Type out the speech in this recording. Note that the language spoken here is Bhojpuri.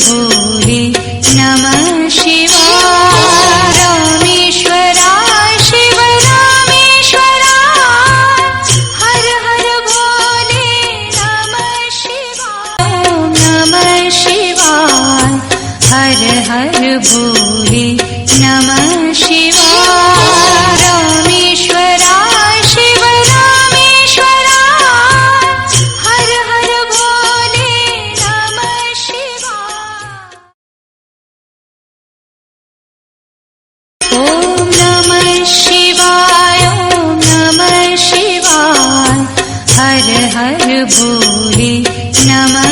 भोले नमः शिवाय। रामेश्वराय शिव रामेश्वराय हर हर भोले नमः शिवाय। नमः शिवाय हर हर भोले नमः शिवाय। रामेश्वराय शिव रामेश्वराय हर हर भोले नमः शिवाय। ॐ नमः शिवाय ॐ नमः शिवाय हर हर भोले नमः